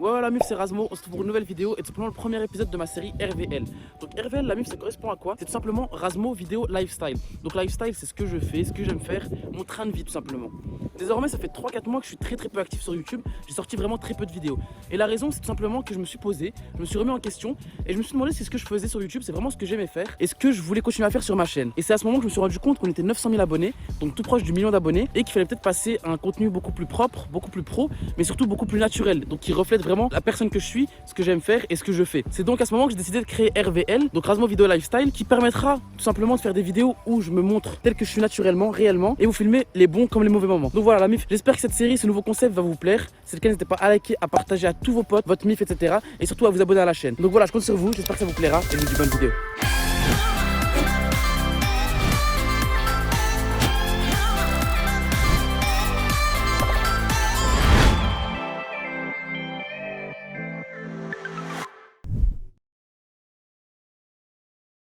Ouais, la mif, c'est Razmo. On se retrouve pour une nouvelle vidéo et tout simplement le premier épisode de ma série RVL. Donc, RVL, la mif, ça correspond à quoi? C'est tout simplement Razmo Vidéo Lifestyle. Donc, lifestyle, c'est ce que je fais, ce que j'aime faire, mon train de vie, tout simplement. Désormais, ça fait 3-4 mois que je suis très peu actif sur YouTube. J'ai sorti vraiment très peu de vidéos. Et la raison, c'est tout simplement que je me suis posé, je me suis remis en question et je me suis demandé si ce que je faisais sur YouTube, c'est vraiment ce que j'aimais faire et ce que je voulais continuer à faire sur ma chaîne. Et c'est à ce moment que je me suis rendu compte qu'on était 900 000 abonnés, donc tout proche du million d'abonnés, et qu'il fallait peut-être passer à un contenu beaucoup plus propre, beaucoup plus pro, mais surtout beaucoup plus naturel. Donc, qui reflète vraiment la personne que je suis, ce que j'aime faire et ce que je fais. C'est donc à ce moment que j'ai décidé de créer RVL, donc Razmo Vidéo Lifestyle, qui permettra tout simplement de faire des vidéos où je me montre tel que je suis naturellement, réellement, et vous filmer les bons comme les mauvais moments. Donc voilà la mif, j'espère que cette série, ce nouveau concept va vous plaire. C'est le cas, n'hésitez pas à liker, à partager à tous vos potes, votre mif, etc. Et surtout à vous abonner à la chaîne. Donc voilà, je compte sur vous, j'espère que ça vous plaira et je vous dis bonne vidéo.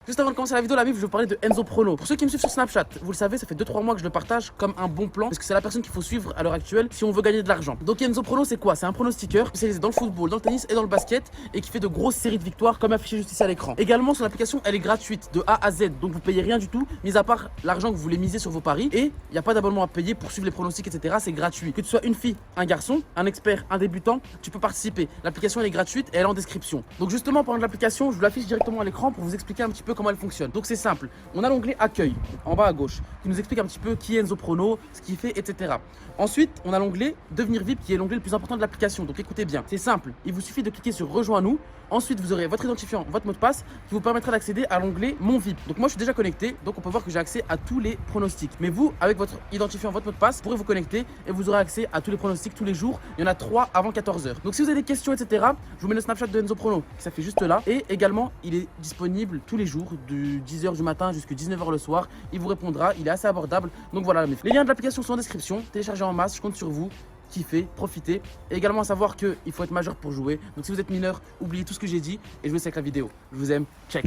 Juste avant de commencer la vidéo, la mif, je vais vous parler de Enzo Prono. Pour ceux qui me suivent sur Snapchat, vous le savez, ça fait 2-3 mois que je le partage comme un bon plan parce que c'est la personne qu'il faut suivre à l'heure actuelle si on veut gagner de l'argent. Donc Enzo Prono, c'est quoi? C'est un pronostiqueur spécialisé dans le football, dans le tennis et dans le basket et qui fait de grosses séries de victoires comme affiché juste ici à l'écran. Également, son application, elle est gratuite de A à Z, donc vous payez rien du tout, mis à part l'argent que vous voulez miser sur vos paris et il n'y a pas d'abonnement à payer pour suivre les pronostics, etc. C'est gratuit. Que tu sois une fille, un garçon, un expert, un débutant, tu peux participer. L'application, elle est gratuite et elle est en description. Donc justement, pendant l'application, je vous l'affiche directement à l'écran pour vous expliquer un petit peu comment elle fonctionne. Donc c'est simple, on a l'onglet accueil en bas à gauche qui nous explique un petit peu qui est Enzo Prono, ce qu'il fait, etc. Ensuite, on a l'onglet devenir VIP qui est l'onglet le plus important de l'application. Donc écoutez bien, c'est simple, il vous suffit de cliquer sur rejoins-nous. Ensuite, vous aurez votre identifiant, votre mot de passe qui vous permettra d'accéder à l'onglet Mon VIP. Donc moi, je suis déjà connecté, donc on peut voir que j'ai accès à tous les pronostics. Mais vous, avec votre identifiant, votre mot de passe, vous pourrez vous connecter et vous aurez accès à tous les pronostics tous les jours. Il y en a 3 avant 14h. Donc si vous avez des questions, etc., je vous mets le Snapchat de Enzo Prono qui s'affiche juste là. Et également, il est disponible tous les jours, de 10h du matin jusqu'à 19h le soir. Il vous répondra, il est assez abordable. Donc voilà, les liens de l'application sont en description. Téléchargez en masse, je compte sur vous. Kiffez, profitez. Et également à savoir qu'il faut être majeur pour jouer. Donc si vous êtes mineur, oubliez tout ce que j'ai dit et jouez avec la vidéo. Je vous aime, check.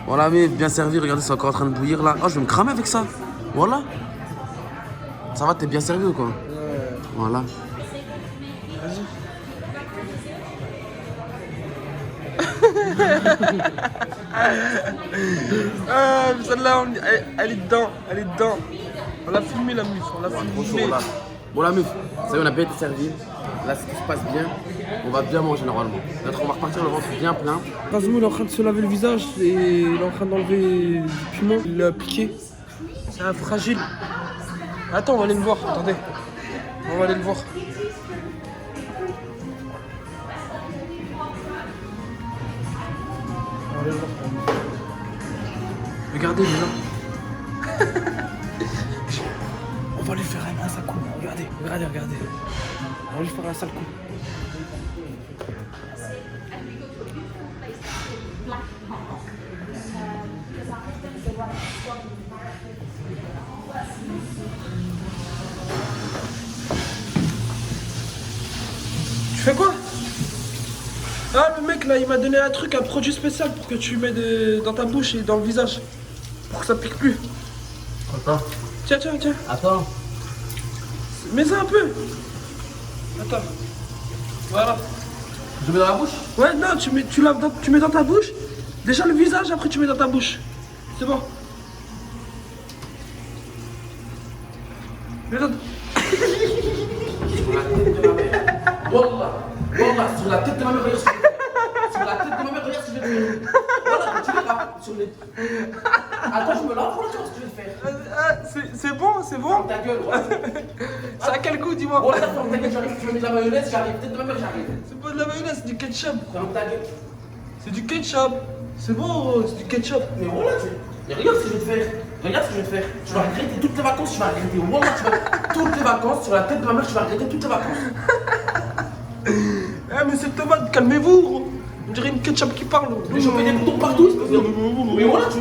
Voilà, mais bien servi, regardez, c'est encore en train de bouillir là. Oh, je vais me cramer avec ça. Voilà. Ça va, t'es bien servi ou quoi? Ouais. Voilà. Vas-y. Ah, celle-là, elle est dedans, elle est dedans. On l'a filmé la muf, on l'a filmé. Bon, la meuf, ça y est, on a bien été servi. Là, si tout se passe bien, on va bien manger normalement. Peut-être on va repartir le ventre bien plein. Razmo, il est en train de se laver le visage et il est en train d'enlever du piment. Il l'a piqué. C'est un fragile. Attends, on va aller le voir, attendez. On va aller le voir. On va aller le voir. Regardez, il est là. On va lui faire un sale coup. Regardez. On va lui faire un sale coup. Tu fais quoi? Ah, le mec là, il m'a donné un truc, un produit spécial pour que tu mets dans ta bouche et dans le visage. Pour que ça pique plus. Attends. Tiens. Attends. Mets ça un peu. Attends. Voilà. Je mets dans la bouche? Ouais, non, tu mets dans ta bouche. Déjà le visage, après tu mets dans ta bouche. C'est bon. Mets dans... Wallah, sur la tête de ma mère, regarde ce que je vais faire. Sur la tête de ma mère, regarde ce que je vais faire. Voilà, tu verras. Sur les... Attends, je me lave, voilà, tu vois ce que je vais faire. C'est bon. Ferme ta gueule, ouais. C'est à quel goût, dis-moi? Bon, là, ferme ta gueule, j'arrive. Tu veux mettre de la mayonnaise, j'arrive. Tête de ma mère, j'arrive. C'est pas de la mayonnaise, c'est du ketchup. Ferme ta gueule. C'est du ketchup. C'est bon, c'est du ketchup. Mais voilà, mais regarde ce que je vais te faire. Regarde ce que je vais te faire. Tu vas regretter toutes les vacances, tu vas regretter. Wallah, tu vas... Toutes les vacances, sur la tête de ma mère, tu vas regretter toutes les vacances. mais cette tomate, calmez-vous, gros. On dirait une ketchup qui parle. Mais j'en fais des boutons partout. Mais voilà, tu.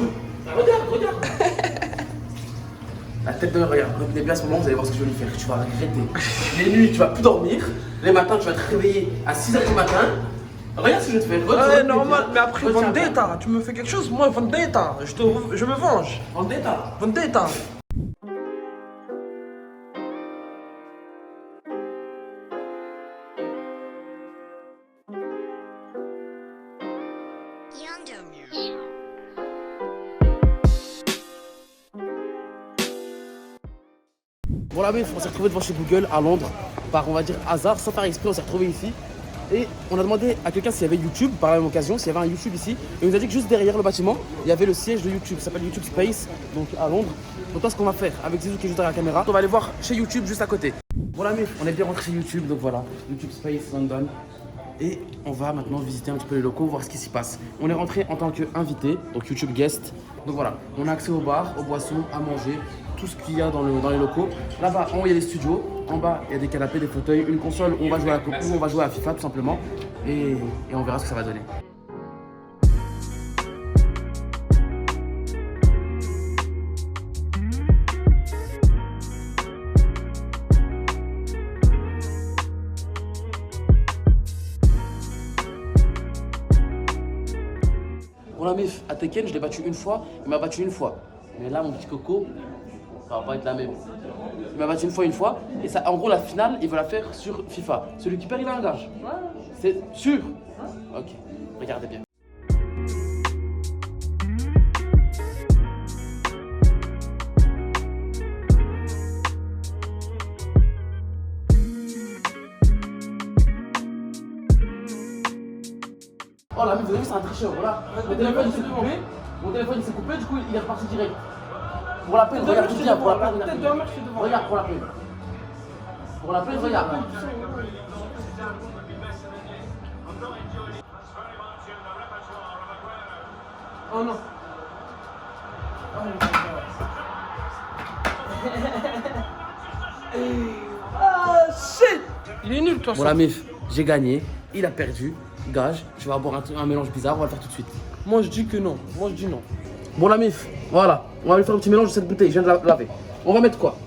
Regarde. La tête de regarde. Donc, début à ce moment, vous allez voir ce que je vais lui faire. Tu vas regretter. Les nuits, tu vas plus dormir. Les matins, tu vas te réveiller à 6h du matin. Regarde ce que je vais te faire. Ouais, normal, mais après, vendetta, tu me fais quelque chose, moi, vendetta. Je me venge. Vendetta. Bon la meuf, on s'est retrouvé devant chez Google à Londres par on va dire hasard, sans faire exprès, on s'est retrouvé ici. Et on a demandé à quelqu'un s'il y avait YouTube, par la même occasion, s'il y avait un YouTube ici. Et il nous a dit que juste derrière le bâtiment, il y avait le siège de YouTube, ça s'appelle YouTube Space, donc à Londres. Donc toi ce qu'on va faire avec Zizou qui est juste derrière la caméra, on va aller voir chez YouTube juste à côté. Bon la meuf, on est bien rentré chez YouTube, donc voilà, YouTube Space London. Et on va maintenant visiter un petit peu les locaux, voir ce qui s'y passe. On est rentré en tant qu'invité, donc YouTube Guest. Donc voilà, on a accès au bar, aux boissons, à manger, tout ce qu'il y a dans les locaux. Là-bas, en haut, il y a les studios. En bas, il y a des canapés, des fauteuils, une console où on va jouer à la coupe, où on va jouer à FIFA tout simplement. Et on verra ce que ça va donner. Bon la meuf, à Tekken, je l'ai battu une fois, il m'a battu une fois. Mais là, mon petit coco, ça va pas être la même. Il m'a battu une fois, et ça, en gros, la finale, il veut la faire sur FIFA. Celui qui perd, il a un gage. C'est sûr. Ok, regardez bien. Oh la meuf, vous avez vu, c'est un tricheur, voilà. Mon téléphone il s'est coupé. Mon téléphone il s'est coupé, du coup il est reparti direct. Pour la peine, regarde, tout bien, pour la peine, regarde, pour la peine. Pour la peine, regarde. Oh non. Ah shit. Il est nul toi. Bon la meuf, j'ai gagné, il a perdu. Gage, je vais boire un mélange bizarre, on va le faire tout de suite. Moi je dis que non, moi je dis non. Bon la mif, voilà, on va lui faire un petit mélange de cette bouteille, je viens de la laver. On va mettre quoi?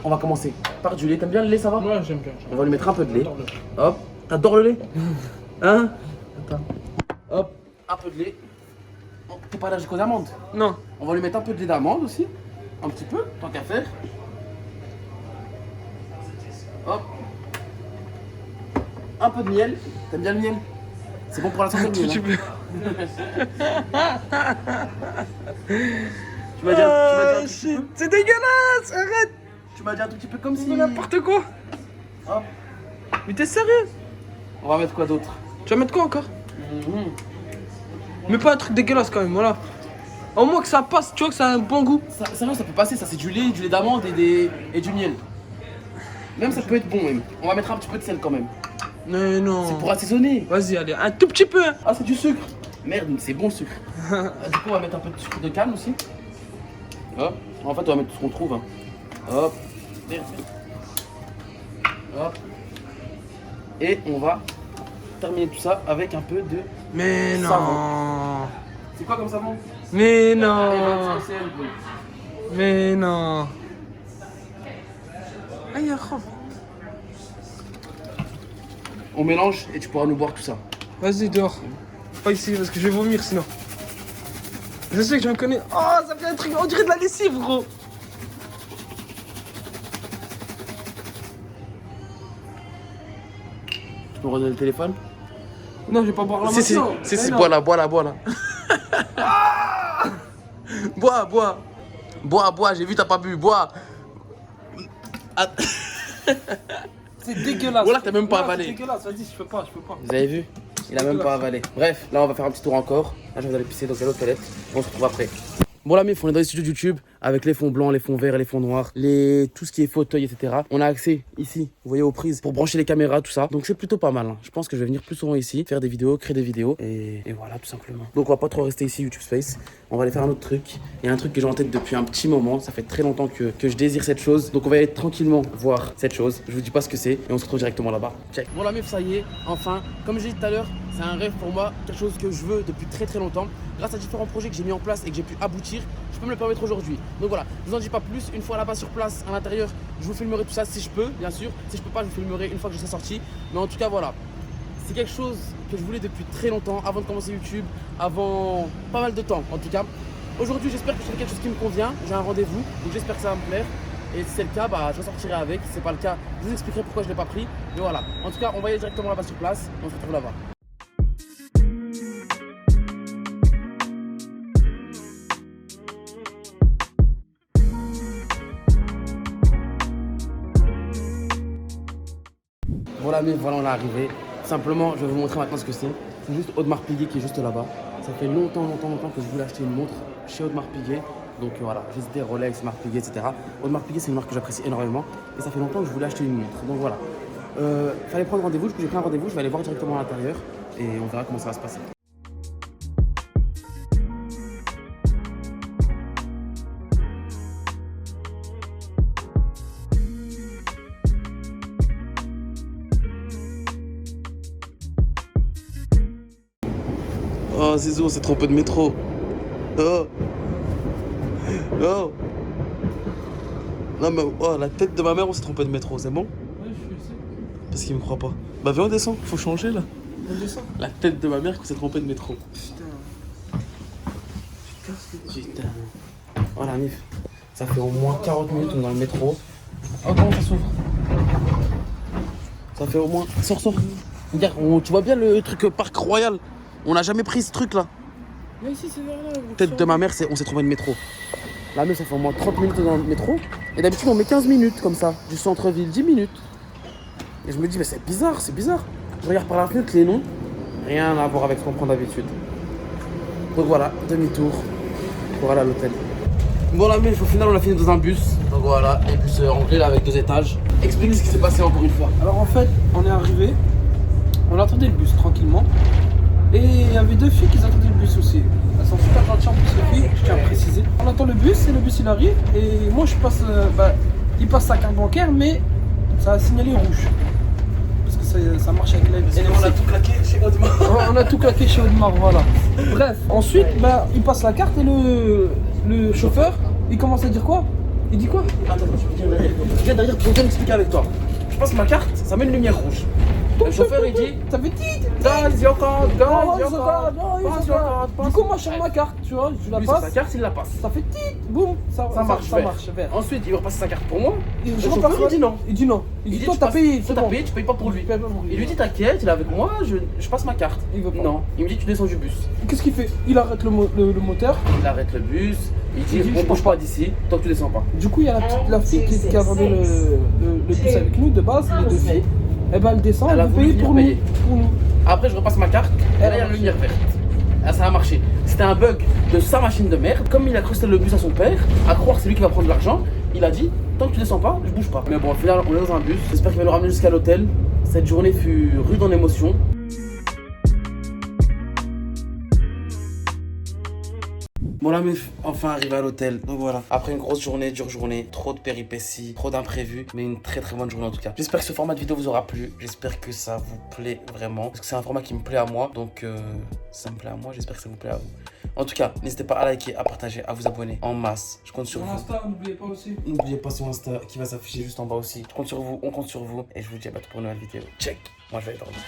On va commencer par du lait, t'aimes bien le lait, ça va? Ouais, j'aime bien. On va lui mettre un peu de lait. Hop, t'adores le lait? Hein? Attends. Hop, un peu de lait. Oh, t'es pas allergique aux amandes? Non. On va lui mettre un peu de lait d'amande aussi. Un petit peu, tant qu'à faire. Hop. Un peu de miel. T'aimes bien le miel? C'est bon pour la santé le miel. Tu m'as dit un tout petit peu. C'est dégueulasse, arrête. Tu m'as dit un tout petit peu comme si. C'est n'importe quoi. Hop. Mais t'es sérieux? On va mettre quoi d'autre? Tu vas mettre quoi encore? Mais pas un truc dégueulasse quand même, voilà. Au moins que ça passe, tu vois que ça a un bon goût. Sérieux, ça peut passer, ça c'est du lait d'amande et du miel. Même ça peut être bon même. On va mettre un petit peu de sel quand même. Mais non. C'est pour assaisonner. Vas-y, allez, un tout petit peu. Ah, c'est du sucre. Merde, c'est bon le sucre. Du coup, on va mettre un peu de sucre de canne aussi. Hop. En fait, on va mettre tout ce qu'on trouve. Hein. Hop. Merde. Hop. Et on va terminer tout ça avec un peu de Mais non. savon. C'est quoi comme savon? Mais non. SL. Mais non. Aïe, On mélange et tu pourras nous boire tout ça. vas-y, dehors. Pas ici parce que je vais vomir sinon. Je sais que j'en connais. Oh, ça fait un truc, on dirait de la lessive, gros. Tu peux me redonner le téléphone? Non, je vais pas boire la Si, maintenant. bois là. Bois, j'ai vu, t'as pas bu, bois. Ah. C'est dégueulasse. Voilà, t'as même pas avalé. C'est dégueulasse, vas-y, je peux pas. Vous avez vu? Il a même pas avalé. Bref, là on va faire un petit tour encore. Là je vais aller pisser dans l'autre toilette. On se retrouve après. Bon, la meuf, on est dans les studios de YouTube avec les fonds blancs, les fonds verts, les fonds noirs, tout ce qui est fauteuil, etc. On a accès ici, vous voyez, aux prises pour brancher les caméras, tout ça. Donc, c'est plutôt pas mal. Hein. Je pense que je vais venir plus souvent ici, faire des vidéos, créer des vidéos. Et voilà, tout simplement. Donc, on va pas trop rester ici, YouTube Space. On va aller faire un autre truc. Il y a un truc que j'ai en tête depuis un petit moment. Ça fait très longtemps que je désire cette chose. Donc, on va aller tranquillement voir cette chose. Je vous dis pas ce que c'est. Et on se retrouve directement là-bas. Check. Bon, la meuf, ça y est, enfin. Comme j'ai dit tout à l'heure, c'est un rêve pour moi. Quelque chose que je veux depuis très longtemps. Grâce à différents projets que j'ai mis en place et que j'ai pu aboutir, je peux me le permettre aujourd'hui. Donc voilà, je vous en dis pas plus. Une fois là-bas sur place, à l'intérieur, je vous filmerai tout ça si je peux, bien sûr. Si je peux pas, je vous filmerai une fois que je serai sorti. Mais en tout cas, voilà. C'est quelque chose que je voulais depuis très longtemps, avant de commencer YouTube, avant pas mal de temps en tout cas. Aujourd'hui, j'espère que je ferai quelque chose qui me convient. J'ai un rendez-vous, donc j'espère que ça va me plaire. Et si c'est le cas, bah, je ressortirai avec. Si c'est pas le cas, je vous expliquerai pourquoi je l'ai pas pris. Mais voilà, en tout cas, on va y aller directement là-bas sur place. On se retrouve là-bas. Voilà, mais voilà, on est arrivé. Simplement, je vais vous montrer maintenant ce que c'est. C'est juste Audemars Piguet qui est juste là-bas. Ça fait longtemps que je voulais acheter une montre chez Audemars Piguet. Donc voilà, j'hésitais Rolex, Audemars Piguet, etc. Audemars Piguet, c'est une marque que j'apprécie énormément. Et ça fait longtemps que je voulais acheter une montre. Donc voilà. Fallait prendre rendez-vous. Du coup, j'ai pris un rendez-vous. Je vais aller voir directement à l'intérieur. Et on verra comment ça va se passer. Oh, Zizou, on s'est trompé de métro. Oh. Oh. Non, mais oh, la tête de ma mère, on s'est trompé de métro, c'est bon? Ouais, je suis ici. Parce qu'il me croit pas. Bah, viens, on descend, faut changer là. On descend. La tête de ma mère, qu'on s'est trompé de métro. Putain. Putain. Oh, la mif. Ça fait au moins 40 minutes, on est dans le métro. Oh, comment ça s'ouvre? Ça fait au moins. Sors. Regarde, tu vois bien le truc Parc Royal? On n'a jamais pris ce truc là. Mais ici, c'est vers là. Tête de ma mère, on s'est trouvé de métro. La meuf, ça fait au moins 30 minutes dans le métro. Et d'habitude, on met 15 minutes comme ça, du centre-ville, 10 minutes. Et je me dis, mais c'est bizarre. Je regarde par la fenêtre les noms. Rien à voir avec ce qu'on prend d'habitude. Donc voilà, demi-tour pour aller à l'hôtel. Bon, la meuf, au final, on a fini dans un bus. Donc voilà, les bus anglais là avec 2 étages. Explique ce qui s'est passé encore une fois. Alors en fait, on est arrivé. On attendait le bus tranquillement. Et il y avait 2 filles qui attendaient le bus aussi. Elles sont super gentilles en plus, les filles, je tiens à préciser. On attend le bus et le bus il arrive. Et moi je passe, il passe sa carte bancaire, mais ça a signalé rouge. Parce que ça marche avec la NFC. On a tout claqué chez Audemars. On a tout claqué chez Audemars, voilà. Bref, ensuite, il passe la carte et le chauffeur, il commence à dire quoi? Il dit quoi? Attends, je viens derrière pour bien expliquer avec toi. Je passe ma carte, ça met une lumière rouge. Le chauffeur il dit ça fait titre. Guys, your card, Du coup, moi je change ma carte, tu vois, je la lui, sur sa passe. carte, il la passe. Ça fait titre, boum, ça marche, vert. vert. Ensuite, il va repasser sa carte pour moi. Et Le je chauffeur, repars, il dit non. Il dit non. Il dit toi tu t'as passes- payé, toi, c'est t'as bon. payé, tu payes pas pour lui. Il paye pas pour lui. Il lui dit t'inquiète, il est avec moi, je passe ma carte. Il veut pas. Non. Il me dit tu descends du bus. Qu'est-ce qu'il fait? Il arrête le moteur. Il arrête le bus, il dit Il dit, on je bouge pas d'ici tant que tu descends pas. Du coup, il y a la fille qui attendait le bus avec nous de base, les 2 filles. Et ben elle descend, Elle a elle veut voulu payer venir payer. pour nous. Après, je repasse ma carte, et là, il y a la lumière verte. Là, ça a marché. C'était un bug de sa machine de merde. Comme il a cru que c'était le bus à son père, à croire que c'est lui qui va prendre l'argent, il a dit tant que tu descends pas, je bouge pas. Mais bon, au final, on est dans un bus. J'espère qu'il va nous ramener jusqu'à l'hôtel. Cette journée fut rude en émotion. Bon, la meuf, enfin arrivé à l'hôtel. Donc voilà, après une grosse journée, dure journée, trop de péripéties, trop d'imprévus, mais une très bonne journée en tout cas. J'espère que ce format de vidéo vous aura plu. J'espère que ça vous plaît vraiment. Parce que c'est un format qui me plaît à moi. Donc ça me plaît à moi, j'espère que ça vous plaît à vous. En tout cas, n'hésitez pas à liker, à partager, à vous abonner en masse. Je compte sur Sur vous. Insta, n'oubliez pas aussi. N'oubliez pas son Insta qui va s'afficher juste en bas aussi. Je compte sur vous, on compte sur vous. Et je vous dis à bientôt pour une nouvelle vidéo. Check. Moi je vais aller dormir.